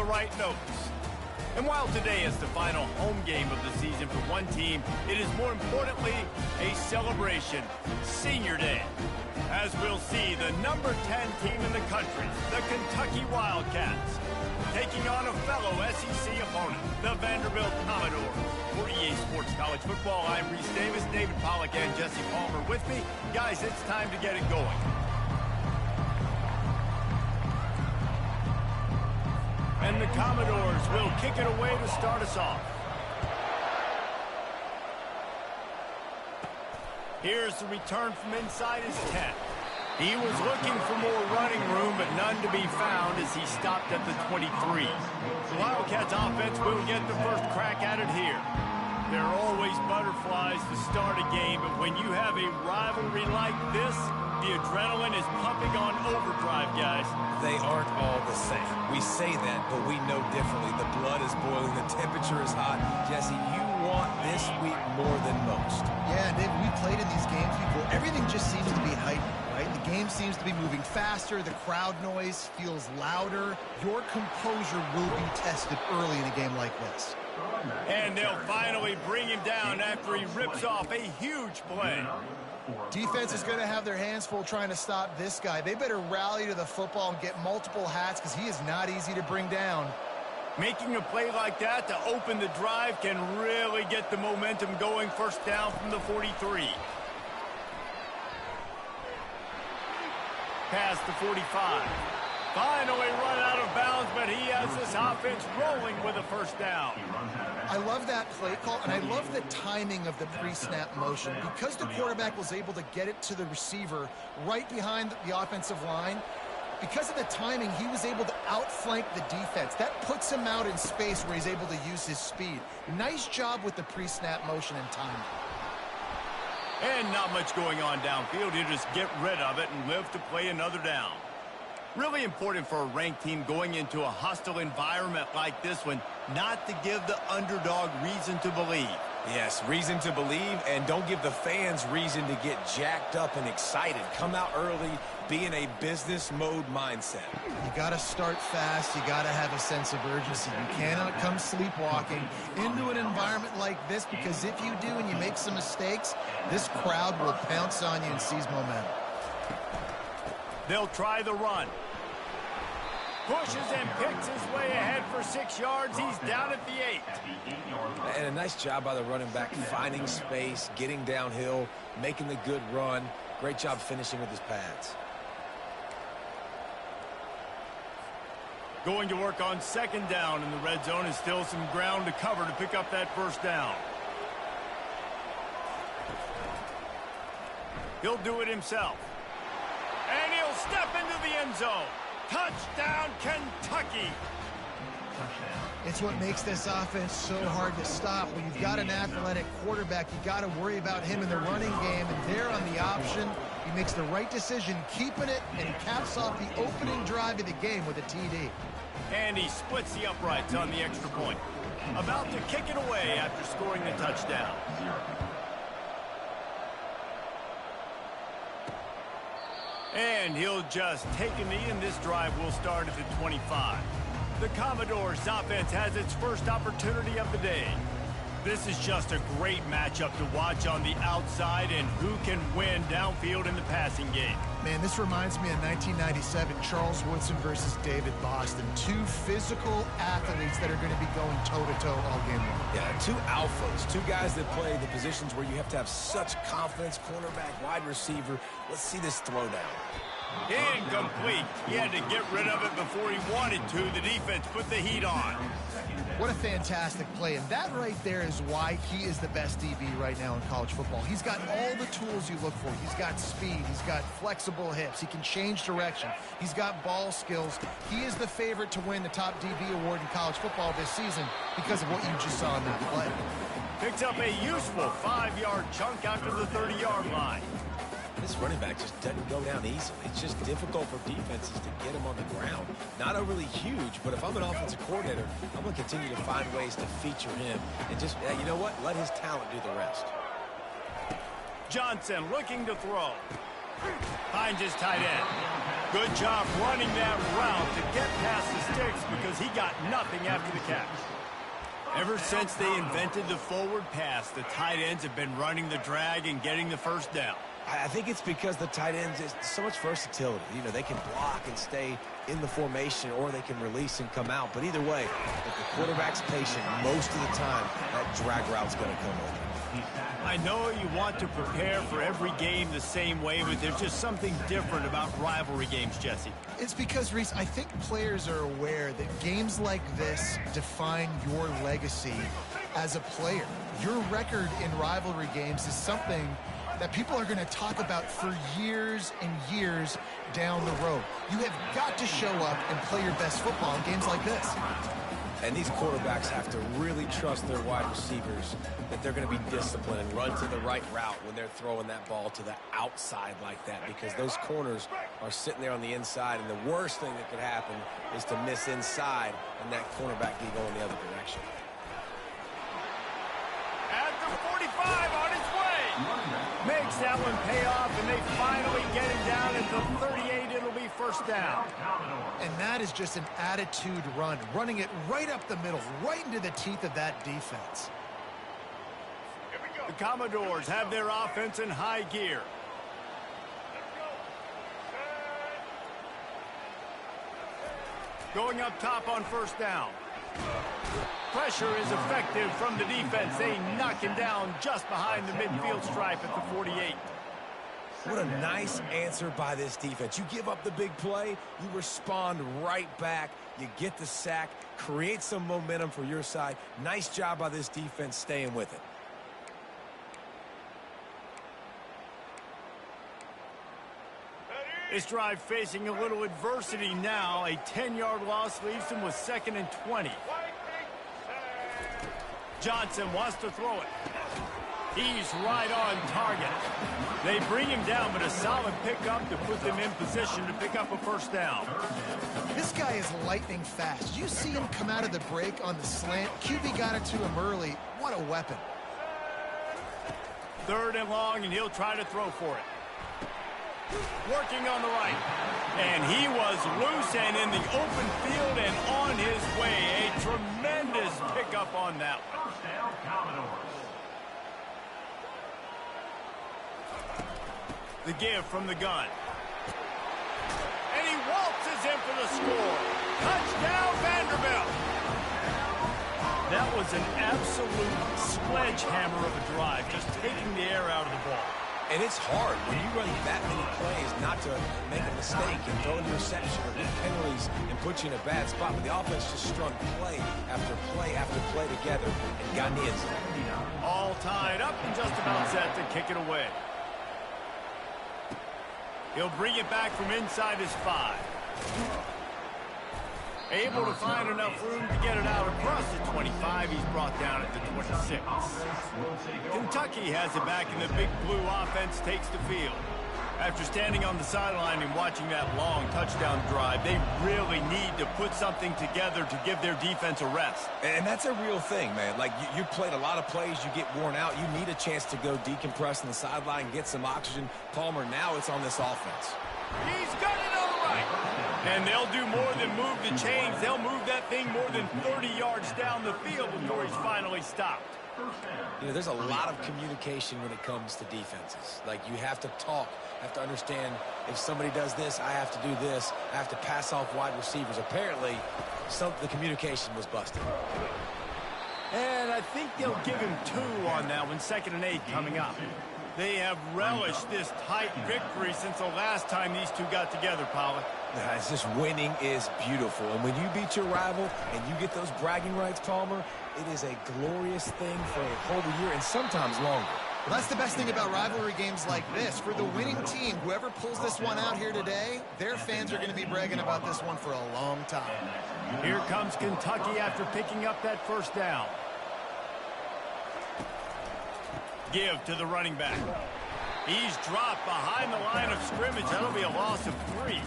the right notes. And while today is the final home game of the season for one team, it is more importantly a celebration, Senior Day. As we'll see, the number 10 team in the country, the Kentucky Wildcats, taking on a fellow SEC opponent, the Vanderbilt Commodores. For EA Sports College Football, I'm Reese Davis, David Pollack, and Jesse Palmer with me. Guys, it's time to get it going. And the Commodores will kick it away to start us off. Here's the return from inside his 10. He was looking for more running room, but none to be found as he stopped at the 23. The Wildcats offense will get the first crack at it here. There are always butterflies to start a game, but when you have a rivalry like this, the adrenaline is pumping on overdrive, guys. They aren't all the same. We say that, but we know differently. The blood is boiling. The temperature is hot. Jesse, you want this week more than most. Yeah, Dave, we played in these games before. Everything just seems to be heightened, right? The game seems to be moving faster. The crowd noise feels louder. Your composure will be tested early in a game like this. And they'll finally bring him down after he rips off a huge play. Defense is going to have their hands full trying to stop this guy. They better rally to the football and get multiple hats because he is not easy to bring down. Making a play like that to open the drive can really get the momentum going. First down from the 43. Past the 45. Finally run out of bounds, but he has this offense rolling with a first down. I love that play call, and I love the timing of the pre-snap motion. Because the quarterback was able to get it to the receiver right behind the offensive line, because of the timing, he was able to outflank the defense. That puts him out in space where he's able to use his speed. Nice job with the pre-snap motion and timing. And not much going on downfield. He'll just get rid of it and live to play another down. Really important for a ranked team going into a hostile environment like this one, not to give the underdog reason to believe. Yes, reason to believe, and don't give the fans reason to get jacked up and excited. Come out early, be in a business mode mindset. You got to start fast. You got to have a sense of urgency. You cannot come sleepwalking into an environment like this, because if you do and you make some mistakes, this crowd will pounce on you and seize momentum. They'll try the run. Pushes and picks his way ahead for 6 yards. He's down at the 8. And a nice job by the running back, finding space, getting downhill, making the good run. Great job finishing with his pads. Going to work on second down in the red zone, and still some ground to cover to pick up that first down. He'll do it himself. And he'll step into the end zone. Touchdown, Kentucky! It's what makes this offense so hard to stop. When you've got an athletic quarterback, you got to worry about him in the running game, and there on the option, he makes the right decision, keeping it, and he caps off the opening drive of the game with a TD. And he splits the uprights on the extra point. About to kick it away after scoring the touchdown. And he'll just take a knee, and this drive will start at the 25. The Commodores' offense has its first opportunity of the day. This is just a great matchup to watch on the outside, and who can win downfield in the passing game. Man, this reminds me of 1997, Charles Woodson versus David Boston. Two physical athletes that are going to be going toe-to-toe all game long. Yeah, two alphas, two guys that play the positions where you have to have such confidence, cornerback, wide receiver. Let's see this throwdown. Incomplete. He had to get rid of it before he wanted to. The defense put the heat on. What a fantastic play, and that right there is why he is the best DB right now in college football. He's got all the tools you look for. He's got speed. He's got flexible hips. He can change direction. He's got ball skills. He is the favorite to win the top DB award in college football this season because of what you just saw in that play. Picks up a useful 5-yard chunk after the 30-yard line. This running back just doesn't go down easily. It's just difficult for defenses to get him on the ground. Not overly huge, but if I'm an offensive coordinator, I'm going to continue to find ways to feature him and just, you know what, let his talent do the rest. Johnson looking to throw. Finds his tight end. Good job running that route to get past the sticks because he got nothing after the catch. Ever since they invented the forward pass, the tight ends have been running the drag and getting the first down. I think it's because the tight ends is so much versatility. You know, they can block and stay in the formation, or they can release and come out. But either way, if the quarterback's patient, most of the time, that drag route's going to come over. I know you want to prepare for every game the same way, but there's just something different about rivalry games, Jesse. It's because, Reese, I think players are aware that games like this define your legacy as a player. Your record in rivalry games is something that people are going to talk about for years and years down the road. You have got to show up and play your best football in games like this. And these quarterbacks have to really trust their wide receivers that they're going to be disciplined and run to the right route when they're throwing that ball to the outside like that, because those corners are sitting there on the inside, and the worst thing that could happen is to miss inside and that cornerback be going the other direction. At the 45, on his way. Makes that one pay off, and they finally get him down at the 38. It'll be first down. And that is just an attitude run, running it right up the middle, right into the teeth of that defense. The Commodores have their offense in high gear. Going up top on first down. Pressure is effective from the defense. They knock him down just behind the midfield stripe at the 48. What a nice answer by this defense. You give up the big play, you respond right back, you get the sack, create some momentum for your side. Nice job by this defense staying with it. This drive facing a little adversity now. A 10-yard loss leaves him with 2nd and 20. Johnson wants to throw it. He's right on target. They bring him down, but a solid pickup to put them in position to pick up a first down. This guy is lightning fast. You see him come out of the break on the slant. QB got it to him early. What a weapon. 3rd and long, and he'll try to throw for it. Working on the right. And he was loose and in the open field and on his way. A tremendous pickup on that one. First down, Commodores. The give from the gun. And he waltzes in for the score. Touchdown, Vanderbilt. That was an absolute sledgehammer of a drive, just taking the air out of the ball. And it's hard when you run that many plays not to make a mistake and throw an interception or get penalties and put you in a bad spot. But the offense just strung play after play after play together and got in the end zone. All tied up and just about set to kick it away. He'll bring it back from inside his 5. Able to find enough room to get it out across the 25. He's brought down at the 26. Kentucky has it back, and the big blue offense takes the field. After standing on the sideline and watching that long touchdown drive, they really need to put something together to give their defense a rest. And that's a real thing, man. Like, you played a lot of plays, you get worn out, you need a chance to go decompress on the sideline, get some oxygen. Palmer, now it's on this offense. He's got it on the right. And they'll do more than move the chains. They'll move that thing more than 30 yards down the field before he's finally stopped. You know, there's a lot of communication when it comes to defenses. Like, you have to talk, have to understand if somebody does this, I have to do this. I have to pass off wide receivers. Apparently, the communication was busted. And I think they'll give him 2 on that one. 2nd and 8 coming up. They have relished this tight victory since the last time these two got together, Pollock. It's just winning is beautiful. And when you beat your rival and you get those bragging rights, Palmer, it is a glorious thing for a whole year and sometimes longer. Well, that's the best thing about rivalry games like this. For the winning team, whoever pulls this one out here today, their fans are going to be bragging about this one for a long time. Here comes Kentucky after picking up that first down. Give to the running back. He's dropped behind the line of scrimmage. That'll be a loss of 3.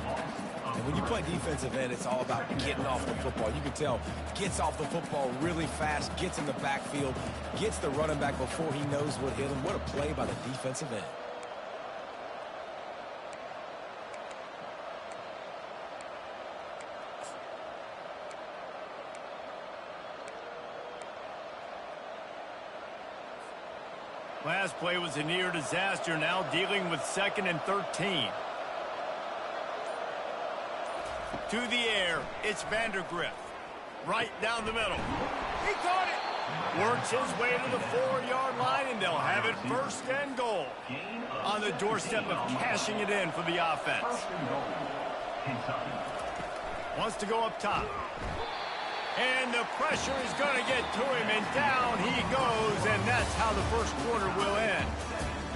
And when you play defensive end, it's all about getting off the football. You can tell, gets off the football really fast, gets in the backfield, gets the running back before he knows what hit him. What a play by the defensive end. Last play was a near disaster, now dealing with 2nd and 13. To the air, it's Vandergriff. Right down the middle. He caught it! Works his way to the 4-yard line, and they'll have it 1st and goal. On the doorstep of cashing it in for the offense. Wants to go up top. And the pressure is going to get to him, and down he goes, and that's how the first quarter will end.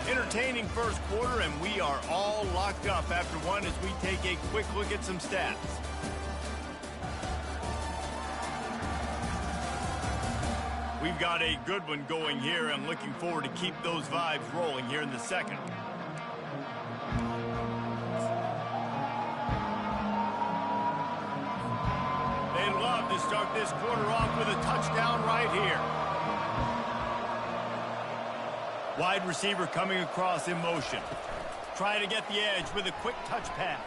Entertaining first quarter, and we are all locked up after one as we take a quick look at some stats. We've got a good one going here, and looking forward to keep those vibes rolling here in the second. They love to start this quarter off with a touchdown right here. Wide receiver coming across in motion. Try to get the edge with a quick touch pass.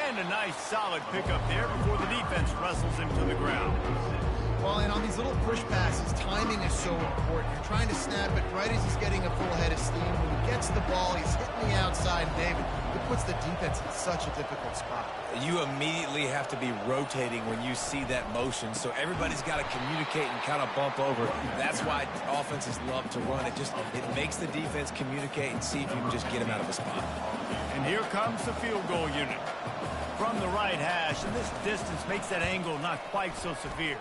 And a nice solid pickup there before the defense wrestles him to the ground. Well, and on these little push passes, timing is so important. You're trying to snap it right as he's getting a full head of steam. When he gets the ball, he's hitting the outside, David. It puts the defense in such a difficult spot. You immediately have to be rotating when you see that motion, so everybody's got to communicate and kind of bump over. That's why offenses love to run it. It makes the defense communicate and see if you can just get him out of a spot. And here comes the field goal unit. From the right hash, and this distance makes that angle not quite so severe.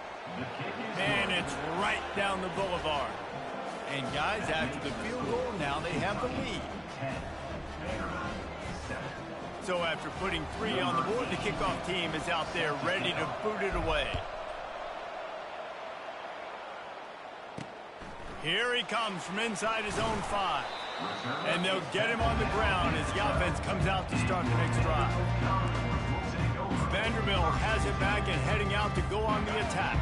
And it's right down the boulevard. And guys, after the field goal, now they have the lead. So after putting 3 on the board, the kickoff team is out there ready to boot it away. Here he comes from inside his own 5. And they'll get him on the ground as the offense comes out to start the next drive. Vanderbilt has it back and heading out to go on the attack.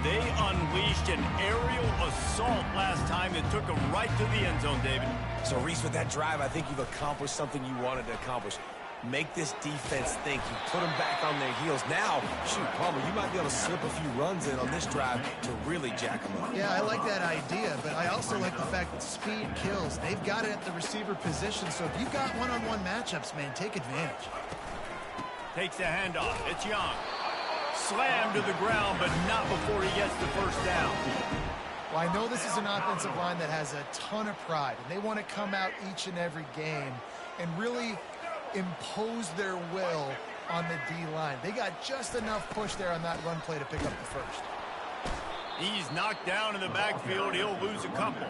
They unleashed an aerial assault last time that took them right to the end zone, David. So, Reese, with that drive, I think you've accomplished something you wanted to accomplish. Make this defense think. You put them back on their heels. Now, shoot, Palmer, you might be able to slip a few runs in on this drive to really jack them up. Yeah, I like that idea, but I also like the fact that speed kills. They've got it at the receiver position, so if you've got one-on-one matchups, man, take advantage. Takes the handoff. It's Young. Slammed to the ground, but not before he gets the first down. Well, I know this is an offensive line that has a ton of pride, and they want to come out each and every game and really impose their will on the D-line. They got just enough push there on that run play to pick up the first. He's knocked down in the backfield. He'll lose a couple.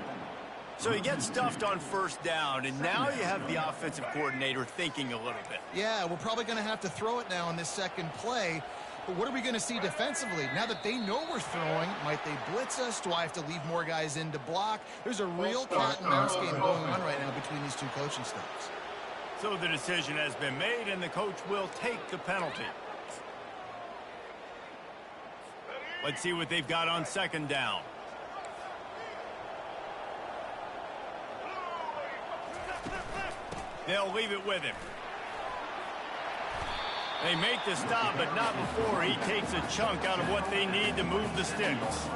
So he gets stuffed on first down, and now you have the offensive coordinator thinking a little bit. Yeah, we're probably going to have to throw it now on this second play. But what are we going to see defensively? Now that they know we're throwing, might they blitz us? Do I have to leave more guys in to block? There's a real cat and mouse game going on right now between these two coaching staffs. So the decision has been made, and the coach will take the penalty. Let's see what they've got on second down. They'll leave it with him. They make the stop, but not before he takes a chunk out of what they need to move the sticks.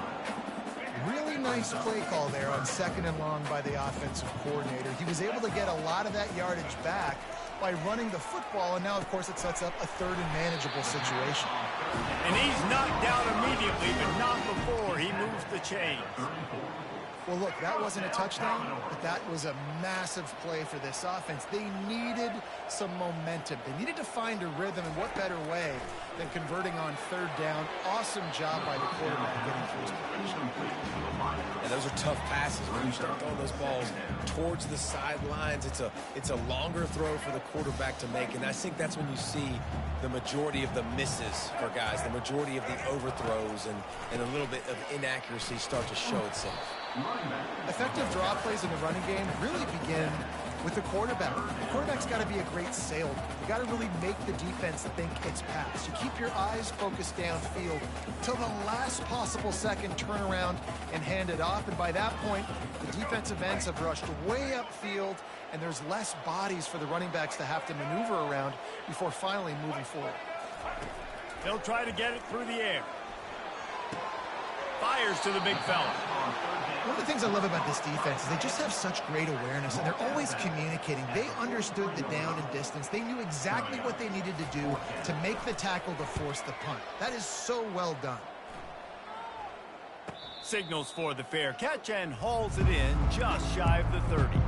Really nice play call there on second and long by the offensive coordinator. He was able to get a lot of that yardage back by running the football, and now, of course, it sets up a third and manageable situation. And he's knocked down immediately, but not before he moves the chains. Well, look, that wasn't a touchdown, but that was a massive play for this offense. They needed some momentum. They needed to find a rhythm, and what better way than converting on third down. Awesome job by the quarterback getting through his progression. And those are tough passes when you start throwing those balls towards the sidelines. It's a longer throw for the quarterback to make, and I think that's when you see the majority of the misses for guys, the majority of the overthrows and a little bit of inaccuracy start to show itself. Effective draw plays in the running game really begin with the quarterback. The quarterback's got to be a great salesman. You got to really make the defense think it's pass. You keep your eyes focused downfield till the last possible second, turn around and hand it off. And by that point, the defensive ends have rushed way upfield, and there's less bodies for the running backs to have to maneuver around before finally moving forward. They'll try to get it through the air. fires to the big fella. One of the things I love about this defense is they just have such great awareness, and they're always communicating. They understood the down and distance. They knew exactly what they needed to do to make the tackle to force the punt. That is so well done. Signals for the fair catch and hauls it in just shy of the 30.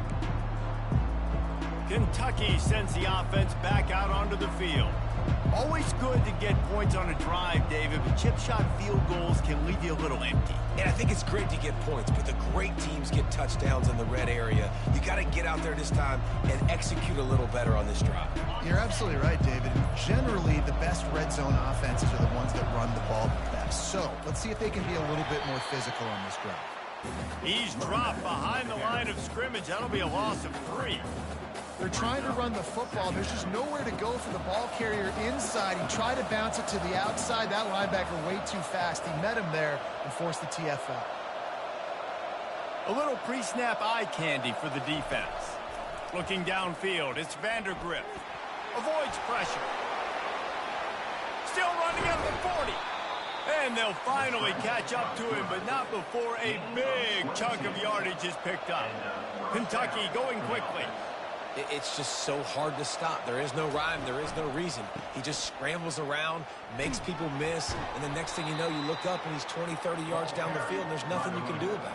Kentucky sends the offense back out onto the field. Always good to get points on a drive, David, but chip shot field goals can leave you a little empty. And I think it's great to get points, but the great teams get touchdowns in the red area. You got to get out there this time and execute a little better on this drive. You're absolutely right, David. Generally, the best red zone offenses are the ones that run the ball the best. So let's see if they can be a little bit more physical on this drive. He's dropped behind the line of scrimmage. That'll be a loss of 3. They're trying to run the football. There's just nowhere to go for the ball carrier inside. He tried to bounce it to the outside. That linebacker way too fast. He met him there and forced the TFL. A little pre-snap eye candy for the defense. Looking downfield, it's Vandergrift. Avoids pressure. Still running at the 40. And they'll finally catch up to him, but not before a big chunk of yardage is picked up. Kentucky going quickly. It's just so hard to stop. There is no rhyme. There is no reason. He just scrambles around, makes people miss, and the next thing you know, you look up and he's 20, 30 yards down the field, and there's nothing you can do about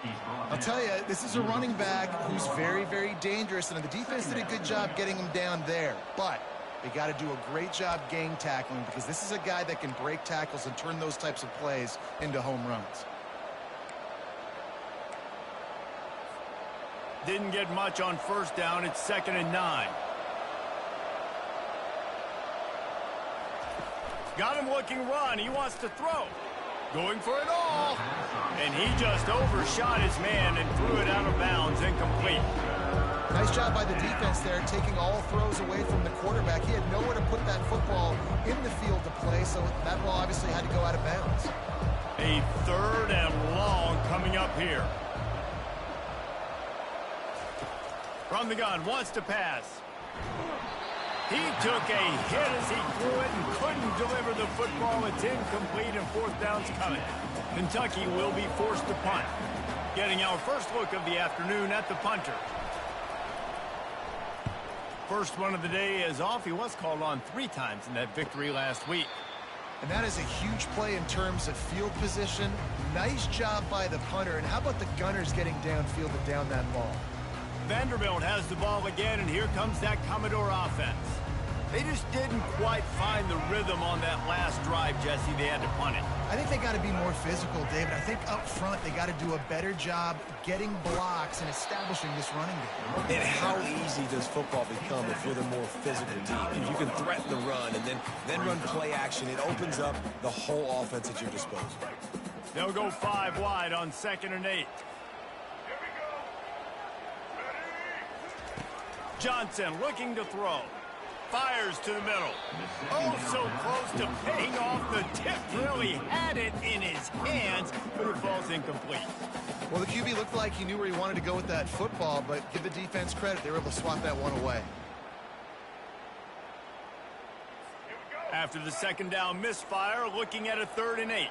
it. I'll tell you, this is a running back who's very, very dangerous, and the defense did a good job getting him down there. But they got to do a great job game tackling because this is a guy that can break tackles and turn those types of plays into home runs. Didn't get much on first down. It's 2nd and 9. Got him looking run. He wants to throw. Going for it all. And he just overshot his man and threw it out of bounds, incomplete. Nice job by the defense there, taking all throws away from the quarterback. He had nowhere to put that football in the field to play, so that ball obviously had to go out of bounds. A 3rd and long coming up here. From the gun, wants to pass. He took a hit as he threw it and couldn't deliver the football. It's incomplete and 4th down's coming. Kentucky will be forced to punt. Getting our first look of the afternoon at the punter. First one of the day is off. He was called on 3 times in that victory last week. And that is a huge play in terms of field position. Nice job by the punter. And how about the gunners getting downfield and down that ball? Vanderbilt has the ball again, and here comes that Commodore offense. They just didn't quite find the rhythm on that last drive, Jesse. They had to punt it. I think they got to be more physical, David. I think up front they got to do a better job getting blocks and establishing this running game. And how easy does football become if you're the more physical team? If you can threaten the run and then run play action, it opens up the whole offense at your disposal. They'll go 5 wide on 2nd and 8. Johnson looking to throw. Fires to the middle. Oh, so close to paying off. The tip really had it in his hands, but it falls incomplete. Well, the QB looked like he knew where he wanted to go with that football, but give the defense credit. They were able to swat that one away. After the 2nd down misfire, looking at a 3rd and 8.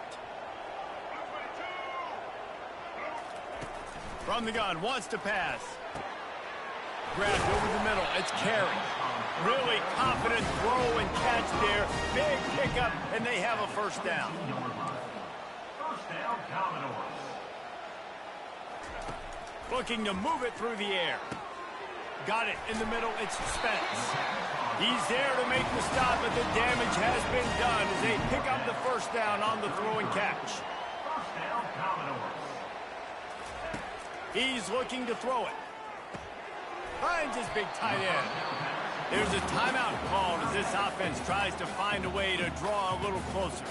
From the gun, wants to pass. Grabbed over the middle. It's Carey. Really confident throw and catch there. Big pickup, and they have a 1st down. First down, Commodores. Looking to move it through the air. Got it in the middle. It's Spence. He's there to make the stop, but the damage has been done as they pick up the 1st down on the throw and catch. First down, Commodores. He's looking to throw it. Finds his big tight end. There's a timeout called as this offense tries to find a way to draw a little closer.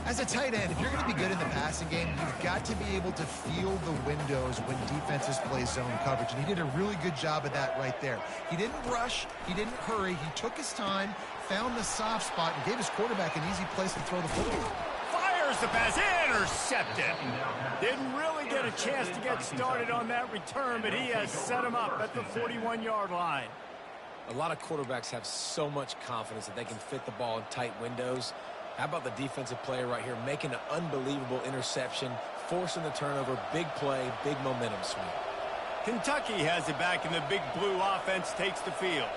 As a tight end, if you're going to be good in the passing game, you've got to be able to feel the windows when defenses play zone coverage. And he did a really good job of that right there. He didn't rush. He didn't hurry. He took his time, found the soft spot, and gave his quarterback an easy place to throw the football. Fires the pass, intercepted. Didn't really get a chance to get started on that return, but he has set him up at the 41-yard line. A lot of quarterbacks have so much confidence that they can fit the ball in tight windows. How about the defensive player right here making an unbelievable interception, forcing the turnover, big play, big momentum swing. Kentucky has it back, and the Big Blue offense takes the field.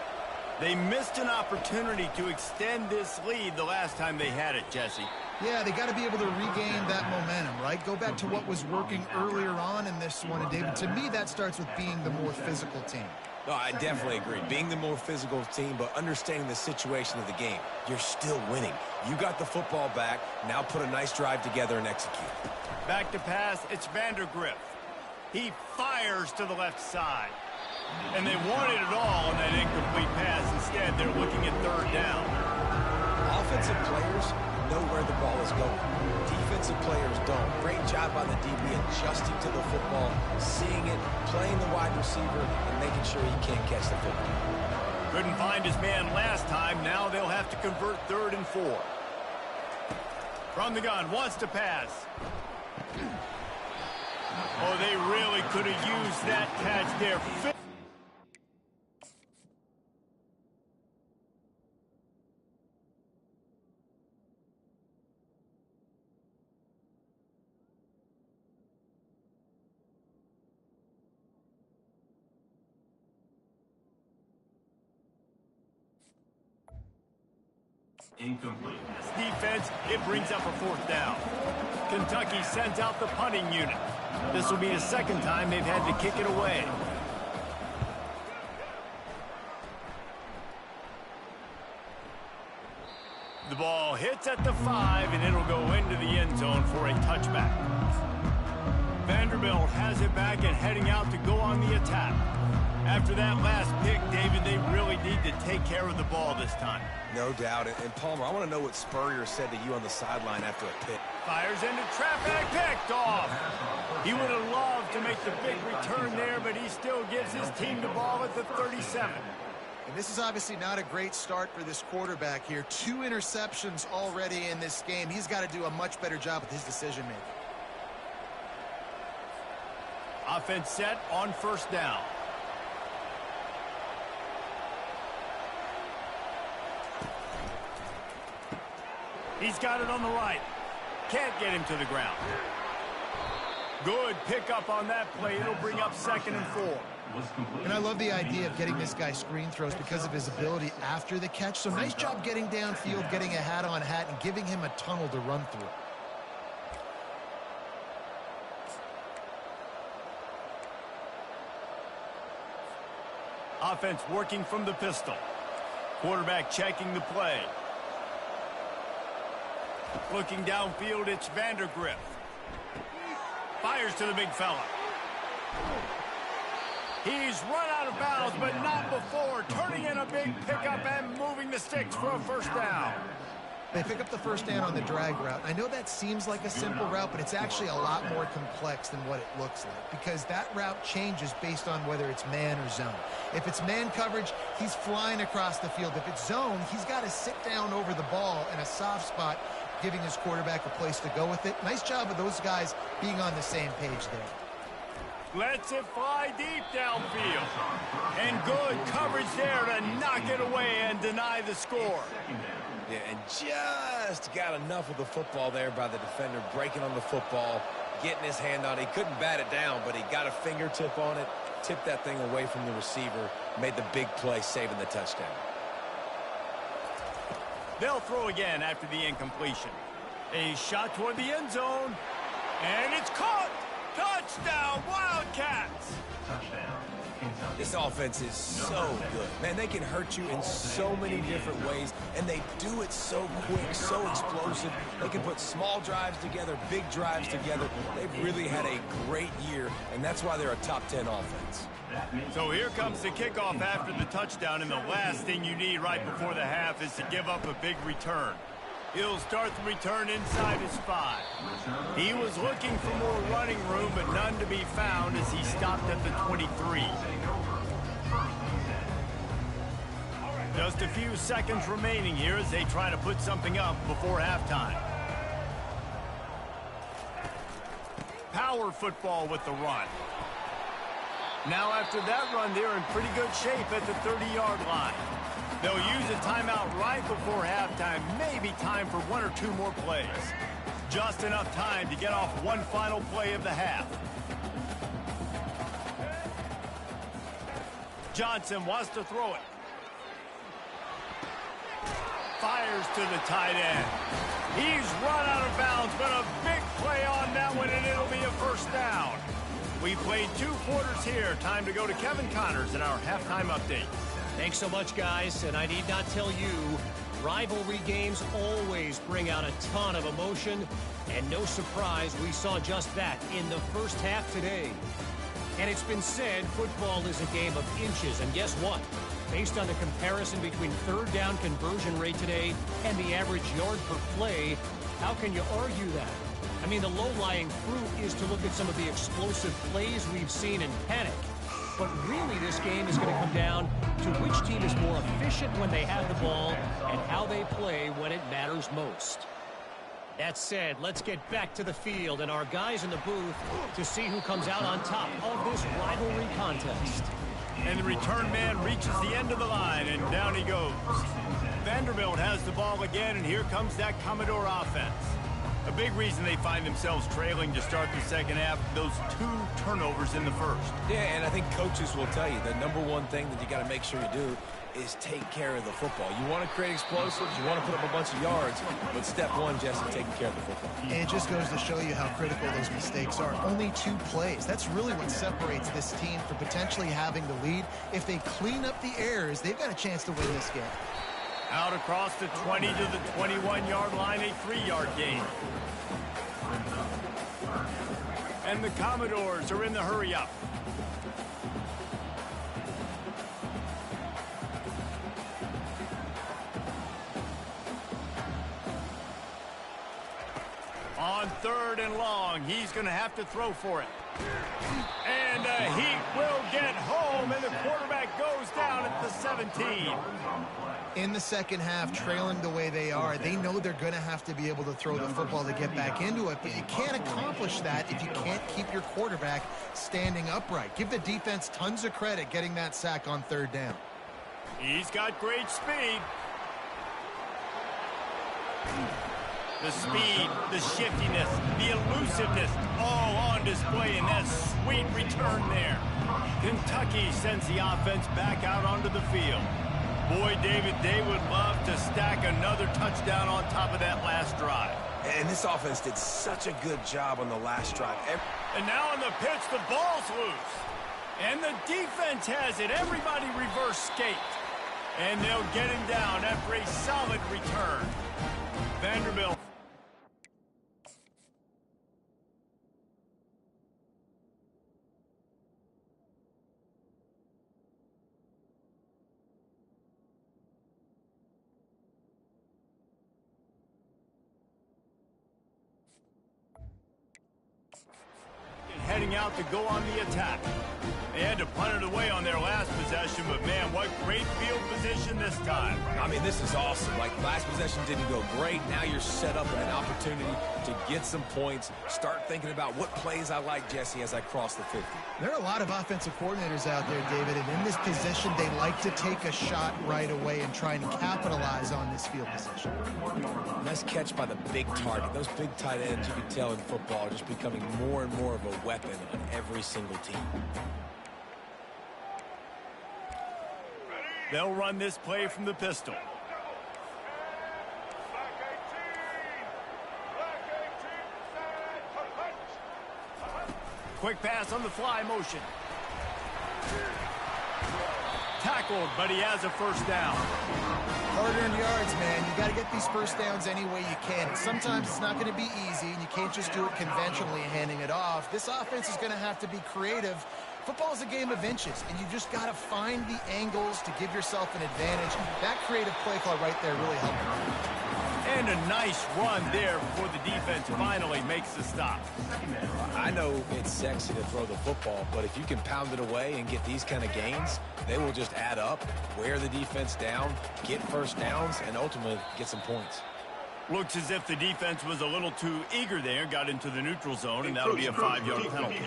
They missed an opportunity to extend this lead the last time they had it, Jesse. Yeah, they got to be able to regain that momentum, right? Go back to what was working earlier on in this one. And, David, to me, that starts with being the more physical team. No, I definitely agree. Being the more physical team, but understanding the situation of the game. You're still winning. You got the football back. Now put a nice drive together and execute. Back to pass, it's Vandergriff. He fires to the left side. And they wanted it all on that incomplete pass. Instead, they're looking at third down. Offensive players know where the ball is going. Defensive players don't. Great job by the DB adjusting to the football, seeing it, playing the wide receiver, and making sure he can't catch the football. Couldn't find his man last time. Now they'll have to convert 3rd and 4. From the gun, wants to pass. Oh, they really could have used that catch there. Incomplete. Defense, it brings up a 4th down. Kentucky sends out the punting unit. This will be the second time they've had to kick it away. The ball hits at the 5, and it'll go into the end zone for a touchback. Vanderbilt has it back and heading out to go on the attack. After that last pick, David, they really need to take care of the ball this time. No doubt. And Palmer, I want to know what Spurrier said to you on the sideline after a pick. Fires into traffic, picked off. He would have loved to make the big return there, but he still gives his team the ball at the 37. And this is obviously not a great start for this quarterback here. 2 interceptions already in this game. He's got to do a much better job with his decision-making. Offense set on 1st down. He's got it on the right. Can't get him to the ground. Good pickup on that play. It'll bring up 2nd and 4. And I love the idea of getting this guy screen throws because of his ability after the catch. So nice job getting downfield, getting a hat-on-hat, and giving him a tunnel to run through. Offense working from the pistol. Quarterback checking the play. Looking downfield, it's Vandergriff. Fires to the big fella. He's run out of bounds, but not before. Turning in a big pickup and moving the sticks for a 1st down. They pick up the 1st down on the drag route. I know that seems like a simple route, but it's actually a lot more complex than what it looks like because that route changes based on whether it's man or zone. If it's man coverage, he's flying across the field. If it's zone, he's got to sit down over the ball in a soft spot, giving his quarterback a place to go with it. Nice job of those guys being on the same page there. Lets it fly deep downfield. And good coverage there to knock it away and deny the score. Yeah, and just got enough of the football there by the defender, breaking on the football, getting his hand on it. He couldn't bat it down, but he got a fingertip on it, tipped that thing away from the receiver, made the big play, saving the touchdown. They'll throw again after the incompletion. A shot toward the end zone, and it's caught! Touchdown, Wildcats! Touchdown. Kentucky. This offense is so good. Man, they can hurt you in so many different ways, and they do it so quick, so explosive. They can put small drives together, big drives together. They've really had a great year, and that's why they're a top 10 offense. So here comes the kickoff after the touchdown, and the last thing you need right before the half is to give up a big return. He'll start the return inside his 5. He was looking for more running room, but none to be found as he stopped at the 23. Just a few seconds remaining here as they try to put something up before halftime. Power football with the run. Now after that run, they're in pretty good shape at the 30-yard line. They'll use a timeout right before halftime. Maybe time for one or two more plays. Just enough time to get off one final play of the half. Johnson wants to throw it. Fires to the tight end. He's run out of bounds, but a big play on that one, and it'll be a first down. We played 2 quarters here. Time to go to Kevin Connors in our halftime update. Thanks so much, guys, and I need not tell you, rivalry games always bring out a ton of emotion, and no surprise we saw just that in the first half today. And it's been said football is a game of inches, and guess what? Based on the comparison between third down conversion rate today and the average yard per play, how can you argue that? I mean, the low-lying fruit is to look at some of the explosive plays we've seen in panic. But really, this game is going to come down to which team is more efficient when they have the ball and how they play when it matters most. That said, let's get back to the field and our guys in the booth to see who comes out on top of this rivalry contest. And the return man reaches the end of the line, and down he goes. Vanderbilt has the ball again, and here comes that Commodore offense. A big reason they find themselves trailing to start the second half, those 2 turnovers in the first. Yeah, and I think coaches will tell you the number one thing that you got to make sure you do is take care of the football. You want to create explosives, you want to put up a bunch of yards, but step one, Jesse, taking care of the football. And it just goes to show you how critical those mistakes are. Only 2 plays. That's really what separates this team from potentially having the lead. If they clean up the errors, they've got a chance to win this game. Out across the 20 to the 21-yard line, a 3-yard gain. And the Commodores are in the hurry-up. On 3rd and long, he's going to have to throw for it. And he will get home, and the quarterback goes down at the 17. In the second half, trailing the way they are, they know they're going to have to be able to throw the football to get back into it, but you can't accomplish that if you can't keep your quarterback standing upright. Give the defense tons of credit getting that sack on 3rd down. He's got great speed. The speed, the shiftiness, the elusiveness, all on display in that sweet return there. Kentucky sends the offense back out onto the field. Boy, David, they would love to stack another touchdown on top of that last drive. And this offense did such a good job on the last drive. And now on the pitch, the ball's loose. And the defense has it. Everybody reverse skate. And they'll get him down after a solid return. Vanderbilt. Heading out to go on the attack. They had to punt it away on their last possession, but man, what great field position this time. I mean, this is awesome. Like, last possession didn't go great. Now you're set up in an opportunity to get some points. Start thinking about what plays I like, Jesse, as I cross the 50. There are a lot of offensive coordinators out there, David, and in this position, they like to take a shot right away and try and capitalize on this field position. Nice catch by the big target. Those big tight ends, you can tell in football, are just becoming more and more of a weapon on every single team. They'll run this play from the pistol. Quick pass on the fly motion. Tackled, but he has a first down. Hard-earned yards, man. You got to get these first downs any way you can. Sometimes it's not going to be easy, and you can't just do it conventionally handing it off. This offense is going to have to be creative. Football is a game of inches, and you just got to find the angles to give yourself an advantage. That creative play call right there really helped. And a nice run there before the defense finally makes the stop. I know it's sexy to throw the football, but if you can pound it away and get these kind of gains, they will just add up, wear the defense down, get first downs, and ultimately get some points. Looks as if the defense was a little too eager there, got into the neutral zone, and that'll be a 5-yard penalty.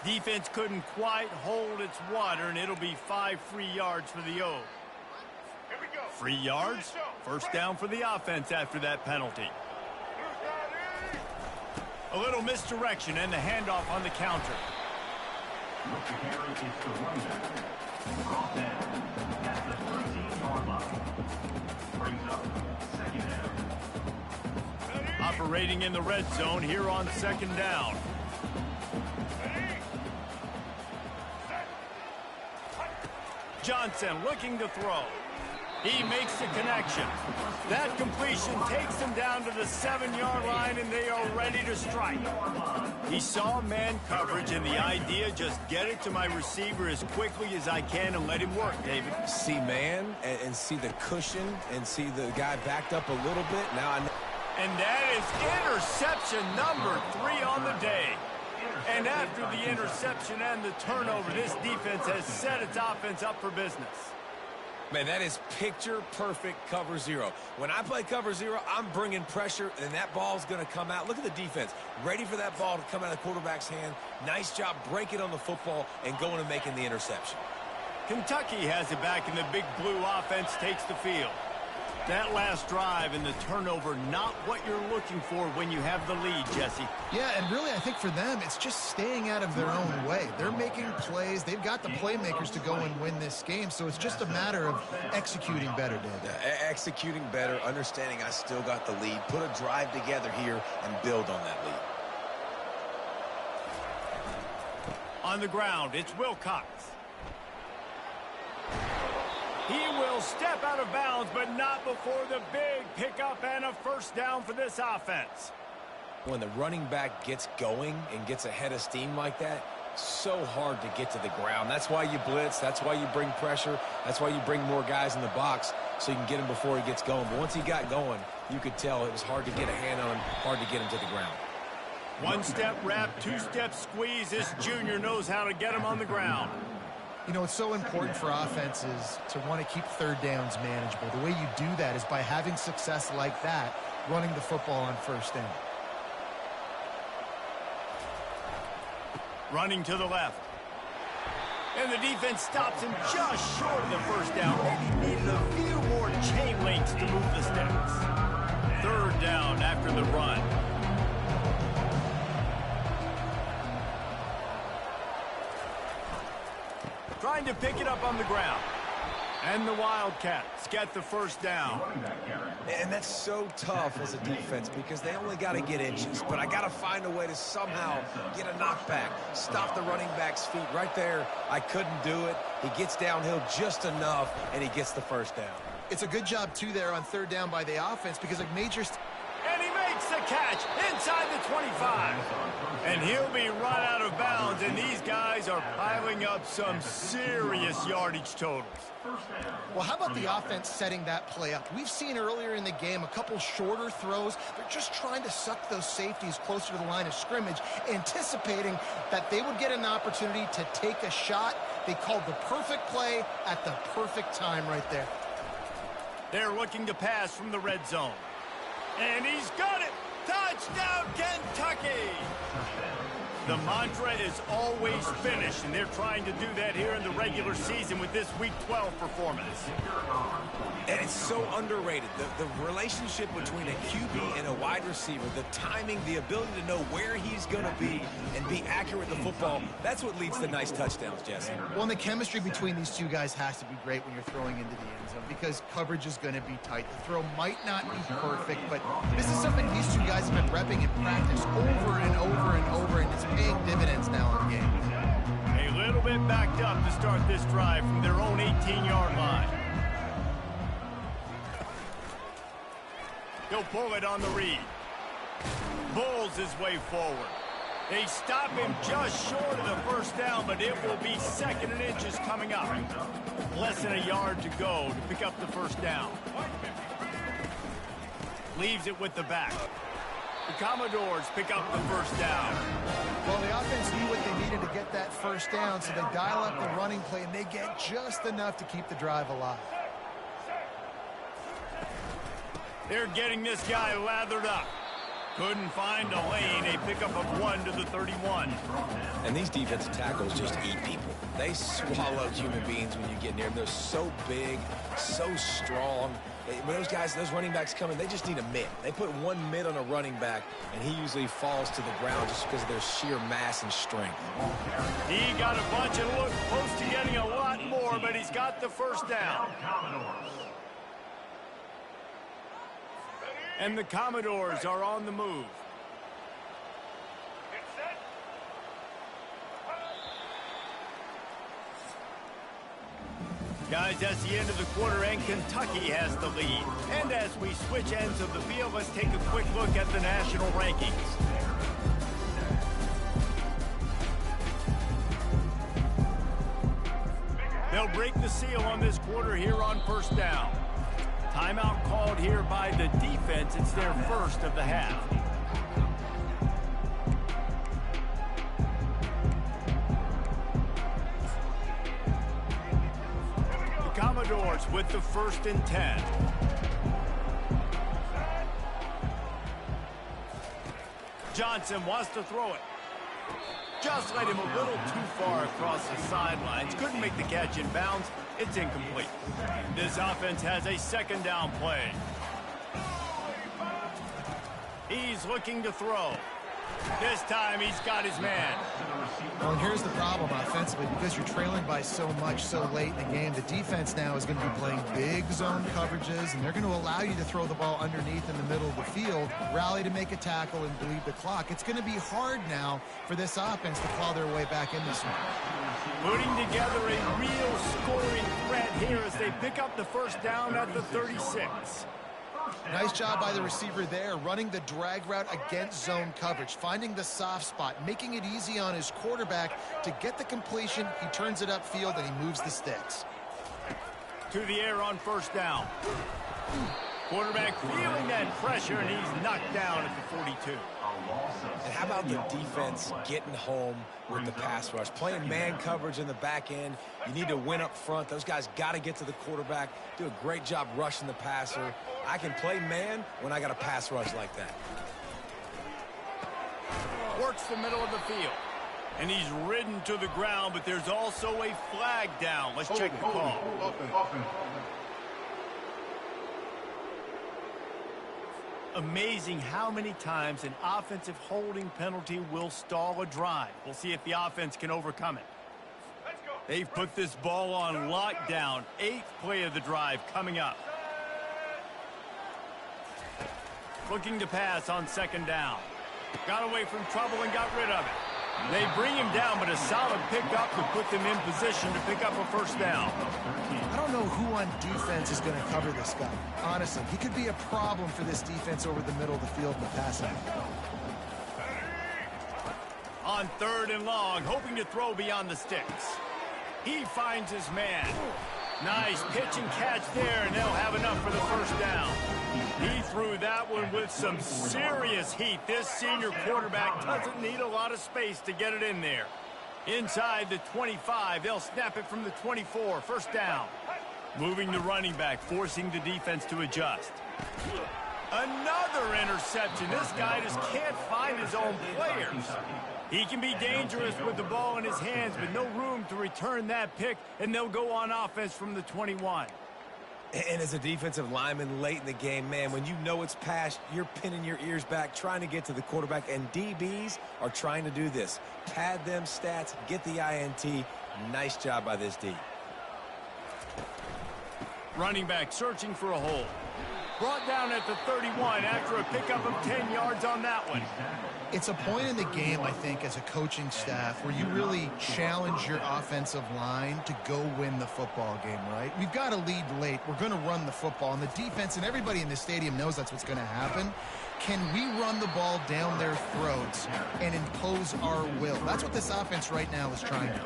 Defense couldn't quite hold its water, and it'll be 5 free yards for the O. Free yards, first down for the offense after that penalty. A little misdirection and the handoff on the counter. The carry is to running back. Brought down at the 13-yard line. Brings up second down. Operating in the red zone here on second down. Johnson looking to throw. He makes the connection. That completion takes him down to the 7-yard line, and they are ready to strike. He saw man coverage, and the idea, just get it to my receiver as quickly as I can and let him work, David. See man and see the cushion and see the guy backed up a little bit. Now I know. And that is interception number 3 on the day. And after the interception and the turnover, this defense has set its offense up for business. Man, that is picture-perfect cover zero. When I play cover zero, I'm bringing pressure, and that ball's going to come out. Look at the defense. Ready for that ball to come out of the quarterback's hand. Nice job breaking on the football and going and making the interception. Kentucky has it back, and the big blue offense takes the field. That last drive and the turnover, not what you're looking for when you have the lead, Jesse. Yeah, and really, I think for them, it's just staying out of their own way. They're making plays. They've got the playmakers to go and win this game, so it's just a matter of executing better, Dave. Yeah, executing better, understanding I still got the lead. Put a drive together here and build on that lead. On the ground, it's Wilcox. He will step out of bounds, but not before the big pickup and a first down for this offense. When the running back gets going and gets ahead of steam like that, so hard to get to the ground. That's why you blitz. That's why you bring pressure. That's why you bring more guys in the box so you can get him before he gets going. But once he got going, you could tell it was hard to get a hand on him, hard to get him to the ground. One-step wrap, two-step squeeze. This junior knows how to get him on the ground. You know, it's so important for offenses to want to keep third downs manageable. The way you do that is by having success like that, running the football on first down. Running to the left. And the defense stops him just short of the first down. Maybe needed a few more chain links to move the sticks. Third down after the run. Trying to pick it up on the ground. And the Wildcats get the first down. And that's so tough as a defense because they only got to get inches. But I got to find a way to somehow get a knockback. Stop the running back's feet right there. I couldn't do it. He gets downhill just enough, and he gets the first down. It's a good job, too, there on third down by the offense because a major... And he makes the catch inside the 25. And he'll be run out of bounds, and these guys are piling up some serious yardage totals. Well, how about the offense setting that play up? We've seen earlier in the game a couple shorter throws. They're just trying to suck those safeties closer to the line of scrimmage, anticipating that they would get an opportunity to take a shot. They called the perfect play at the perfect time right there. They're looking to pass from the red zone. And he's got it! Touchdown, Kentucky! The mantra is always finish, and they're trying to do that here in the regular season with this Week 12 performance. And it's so underrated. The relationship between a QB and a wide receiver, the timing, the ability to know where he's going to be and be accurate with the football, that's what leads to nice touchdowns, Jesse. Well, and the chemistry between these two guys has to be great when you're throwing into the end zone because coverage is going to be tight. The throw might not be perfect, but this is something these two guys have been repping in practice over and over and over, and it's paying dividends now in games. A little bit backed up to start this drive from their own 18-yard line. He'll pull it on the read. Bulls his way forward. They stop him just short of the first down, but it will be second and inches coming up. Less than a yard to go to pick up the first down. Leaves it with the back. The Commodores pick up the first down. Well, the offense knew what they needed to get that first down, so they dial up the running play, and they get just enough to keep the drive alive. They're getting this guy lathered up. Couldn't find a lane, a pickup of 1 to the 31. And these defensive tackles just eat people. They swallow human beings when you get near them. They're so big, so strong. When those guys, those running backs come in, they just need a mid. They put one mid on a running back, and he usually falls to the ground just because of their sheer mass and strength. He got a bunch and looked close to getting a lot more, but he's got the first down. And the Commodores are on the move. Guys, that's the end of the quarter, and Kentucky has the lead. And as we switch ends of the field, let's take a quick look at the national rankings. They'll break the seal on this quarter here on first down. Timeout called here by the defense. It's their first of the half. The Commodores with the 1st and 10. Johnson wants to throw it. Just led him a little too far across the sidelines. Couldn't make the catch in bounds. It's incomplete. This offense has a 2nd down play. He's looking to throw. This time he's got his man. Well, and here's the problem offensively. Because you're trailing by so much so late in the game, the defense now is going to be playing big zone coverages, and they're going to allow you to throw the ball underneath in the middle of the field, rally to make a tackle, and bleed the clock. It's going to be hard now for this offense to claw their way back in this one. Putting together a real scoring threat here as they pick up the first down at the 36. Nice job by the receiver there, running the drag route against zone coverage, finding the soft spot, making it easy on his quarterback to get the completion. He turns it upfield, and he moves the sticks. To the air on first down. Quarterback feeling that pressure, and he's knocked down at the 42. And how about the defense getting home with the pass rush? Playing man coverage in the back end. You need to win up front. Those guys got to get to the quarterback, do a great job rushing the passer. I can play man when I got a pass rush like that. Works the middle of the field. And he's ridden to the ground, but there's also a flag down. Let's check the call. Amazing how many times an offensive holding penalty will stall a drive. We'll see if the offense can overcome it. They've put this ball on lockdown. 8th play of the drive coming up. Looking to pass on 2nd down. Got away from trouble and got rid of it. They bring him down, but a solid pickup to put them in position to pick up a first down. I don't know who on defense is going to cover this guy. Honestly, he could be a problem for this defense over the middle of the field in the passing. On 3rd and long, hoping to throw beyond the sticks. He finds his man. Nice pitch and catch there, and they'll have enough for the first down. He threw that one with some serious heat. This senior quarterback doesn't need a lot of space to get it in there. Inside the 25, they'll snap it from the 24. First down. Moving the running back, forcing the defense to adjust. Another interception. This guy just can't find his own players. He can be dangerous with the ball in his hands, but no room to return that pick, and they'll go on offense from the 21. And as a defensive lineman late in the game, man, when you know it's past, you're pinning your ears back, trying to get to the quarterback, and DBs are trying to do this. Pad them stats, get the INT. Nice job by this D. Running back searching for a hole. Brought down at the 31 after a pickup of 10 yards on that one. It's a point in the game, I think, as a coaching staff where you really challenge your offensive line to go win the football game, right? We've got to lead late. We're going to run the football, and the defense and everybody in the stadium knows that's what's going to happen. Can we run the ball down their throats and impose our will? That's what this offense right now is trying to do.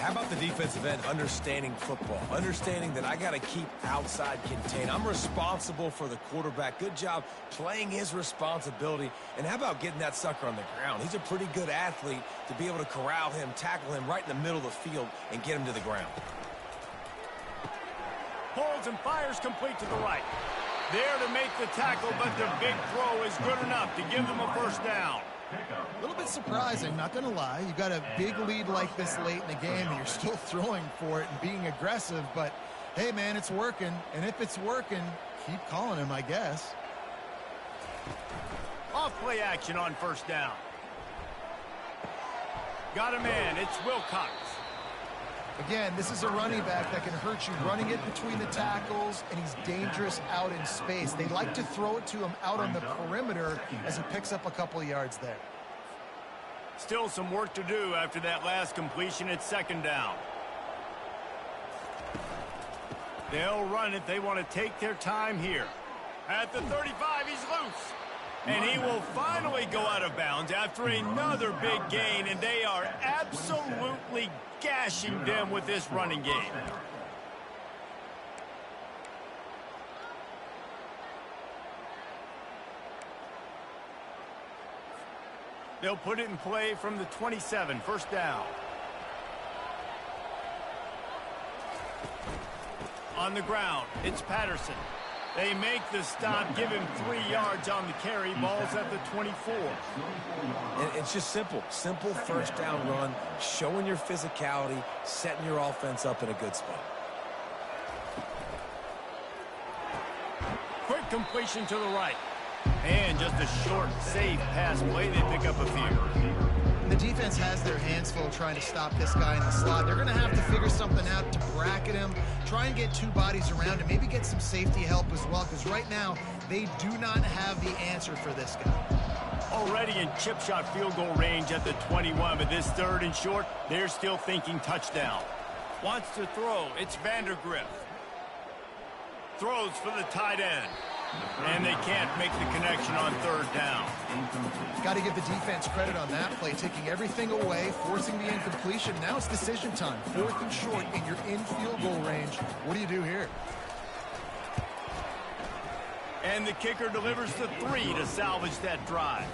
How about the defensive end understanding football, understanding that I got to keep outside contained. I'm responsible for the quarterback. Good job playing his responsibility. And how about getting that sucker on the ground? He's a pretty good athlete to be able to corral him, tackle him right in the middle of the field, and get him to the ground. Pulls and fires complete to the right. There to make the tackle, but the big throw is good enough to give them a first down. A little bit surprising, not going to lie. You got a big lead like this late in the game, and you're still throwing for it and being aggressive. But, hey, man, it's working. And if it's working, keep calling him, I guess. Off-play action on first down. Got a man. It's Wilcox. Again, this is a running back that can hurt you running it between the tackles, and he's dangerous out in space. They like to throw it to him out on the perimeter as he picks up a couple of yards there. Still some work to do after that last completion at second down. They'll run it. They want to take their time here. At the 35, he's loose. And he will finally go out of bounds after another big gain, and they are absolutely gashing them with this running game. They'll put it in play from the 27, first down. On the ground, it's Patterson. They make the stop, give him 3 yards on the carry. Ball's at the 24. And it's just simple. Simple first down run, showing your physicality, setting your offense up in a good spot. Quick completion to the right. And just a short, safe pass play. They pick up a few. The defense has their hands full trying to stop this guy in the slot. They're going to have to figure something out to bracket him, try and get 2 bodies around him, maybe get some safety help as well, because right now they do not have the answer for this guy. Already in chip shot field goal range at the 21, but this 3rd and short, they're still thinking touchdown. Wants to throw. It's Vandergrift. Throws for the tight end. And they can't make the connection on 3rd down. Got to give the defense credit on that play, taking everything away, forcing the incompletion. Now it's decision time. 4th and short, and you're in field goal range. What do you do here? And the kicker delivers the 3 to salvage that drive.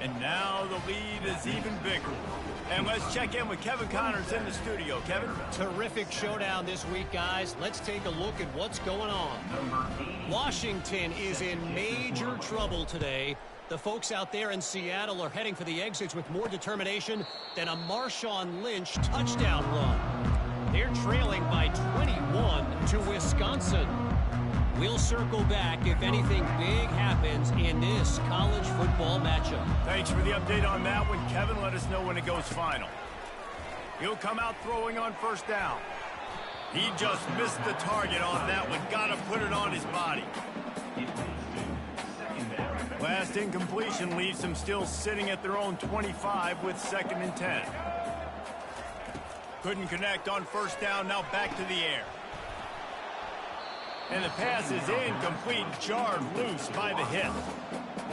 And now the lead is even bigger. And let's check in with Kevin Connors in the studio. Kevin? Terrific showdown this week, guys. Let's take a look at what's going on. Washington is in major trouble today. The folks out there in Seattle are heading for the exits with more determination than a Marshawn Lynch touchdown run. They're trailing by 21 to Wisconsin. We'll circle back if anything big happens in this college football matchup. Thanks for the update on that one, Kevin. Let us know when it goes final. He'll come out throwing on first down. He just missed the target on that one. Got to put it on his body. Last incompletion leaves them still sitting at their own 25 with 2nd and 10. Couldn't connect on first down. Now back to the air. And the pass is incomplete, jarred loose by the hip.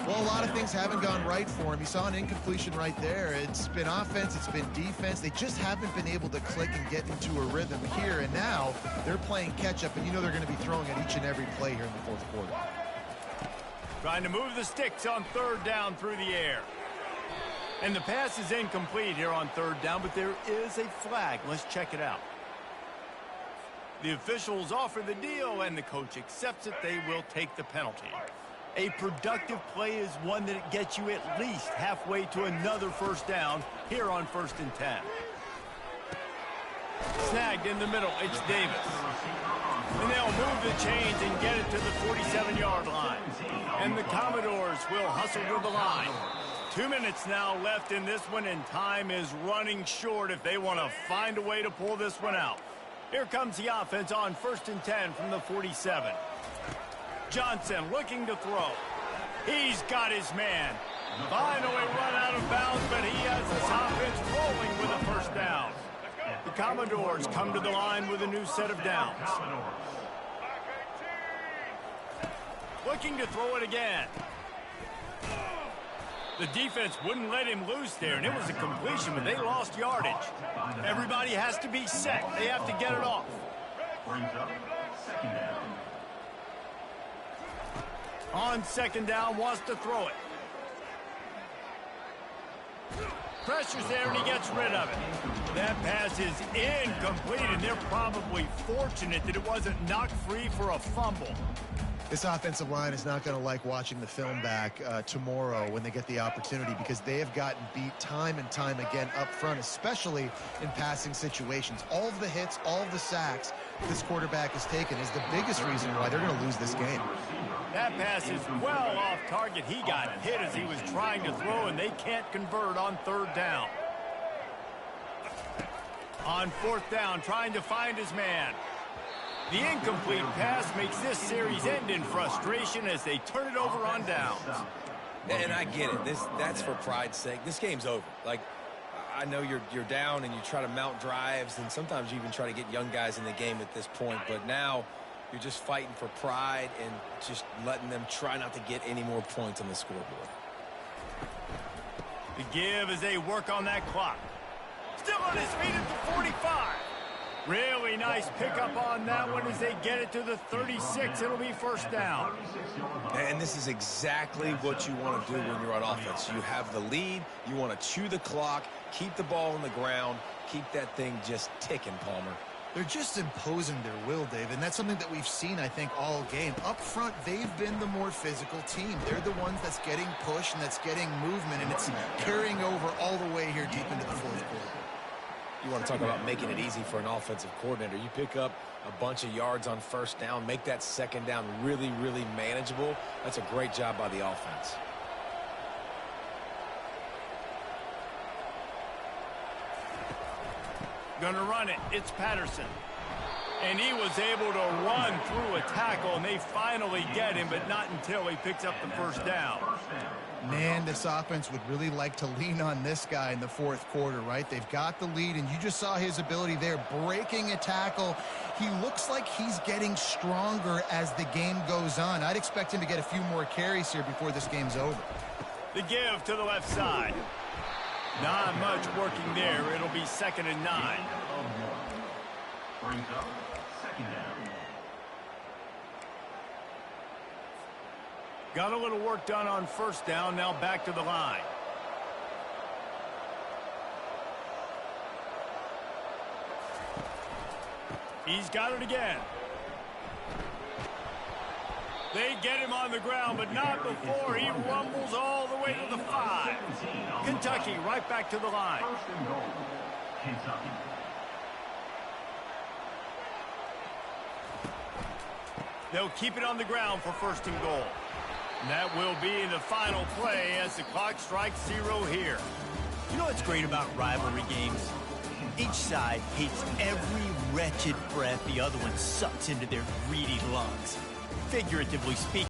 Well, a lot of things haven't gone right for him. You saw an incompletion right there. It's been offense, it's been defense. They just haven't been able to click and get into a rhythm here. And now they're playing catch-up, and you know they're going to be throwing at each and every play here in the 4th quarter. Trying to move the sticks on 3rd down through the air. And the pass is incomplete here on 3rd down, but there is a flag. Let's check it out. The officials offer the deal, and the coach accepts it. They will take the penalty. A productive play is one that gets you at least halfway to another first down here on 1st and 10. Snagged in the middle. It's Davis. And they'll move the chains and get it to the 47-yard line. And the Commodores will hustle to the line. 2 minutes now left in this one, and time is running short if they want to find a way to pull this one out. Here comes the offense on 1st and 10 from the 47. Johnson looking to throw. He's got his man. Finally run out of bounds, but he has this offense rolling with a first down. The Commodores come to the line with a new set of downs. Looking to throw it again. The defense wouldn't let him loose there, and it was a completion, but they lost yardage. Everybody has to be set. They have to get it off. On 2nd down, wants to throw it. Pressure's there, and he gets rid of it. That pass is incomplete, and they're probably fortunate that it wasn't knocked free for a fumble. This offensive line is not going to like watching the film back tomorrow when they get the opportunity, because they have gotten beat time and time again up front, especially in passing situations. All of the hits, all of the sacks this quarterback has taken is the biggest reason why they're going to lose this game. That pass is well off target. He got hit as he was trying to throw, and they can't convert on third down. On fourth down, trying to find his man. The incomplete pass makes this series end in frustration as they turn it over on downs. And I get it. That's for pride's sake. This game's over. Like, I know you're down and you try to mount drives, and sometimes you even try to get young guys in the game at this point. But now you're just fighting for pride and just letting them try not to get any more points on the scoreboard. The give as they work on that clock. Still on his feet at the 45. Really nice pickup on that one as they get it to the 36. It'll be first down. And this is exactly what you want to do when you're on offense. You have the lead. You want to chew the clock, keep the ball on the ground, keep that thing just ticking, Palmer. They're just imposing their will, Dave, and that's something that we've seen, I think, all game. Up front, they've been the more physical team. They're the ones that's getting pushed and that's getting movement, and it's carrying over all the way here deep into the fourth quarter. You want to talk about making it easy for an offensive coordinator. You pick up a bunch of yards on first down, make that second down really, really manageable. That's a great job by the offense. Gonna run it. It's Patterson. And he was able to run through a tackle, and they finally get him, but not until he picks up the first down. Man, this offense would really like to lean on this guy in the fourth quarter, right? They've got the lead, and you just saw his ability there, breaking a tackle. He looks like he's getting stronger as the game goes on. I'd expect him to get a few more carries here before this game's over. The give to the left side. Not much working there. It'll be 2nd and 9. Brings up second down. Got a little work done on first down. Now back to the line. He's got it again. They get him on the ground, but not before he rumbles all the way to the 5. Kentucky right back to the line. First and goal. Kentucky. They'll keep it on the ground for 1st and goal. And that will be the final play as the clock strikes 0 here. You know what's great about rivalry games? Each side hates every wretched breath the other one sucks into their greedy lungs. Figuratively speaking.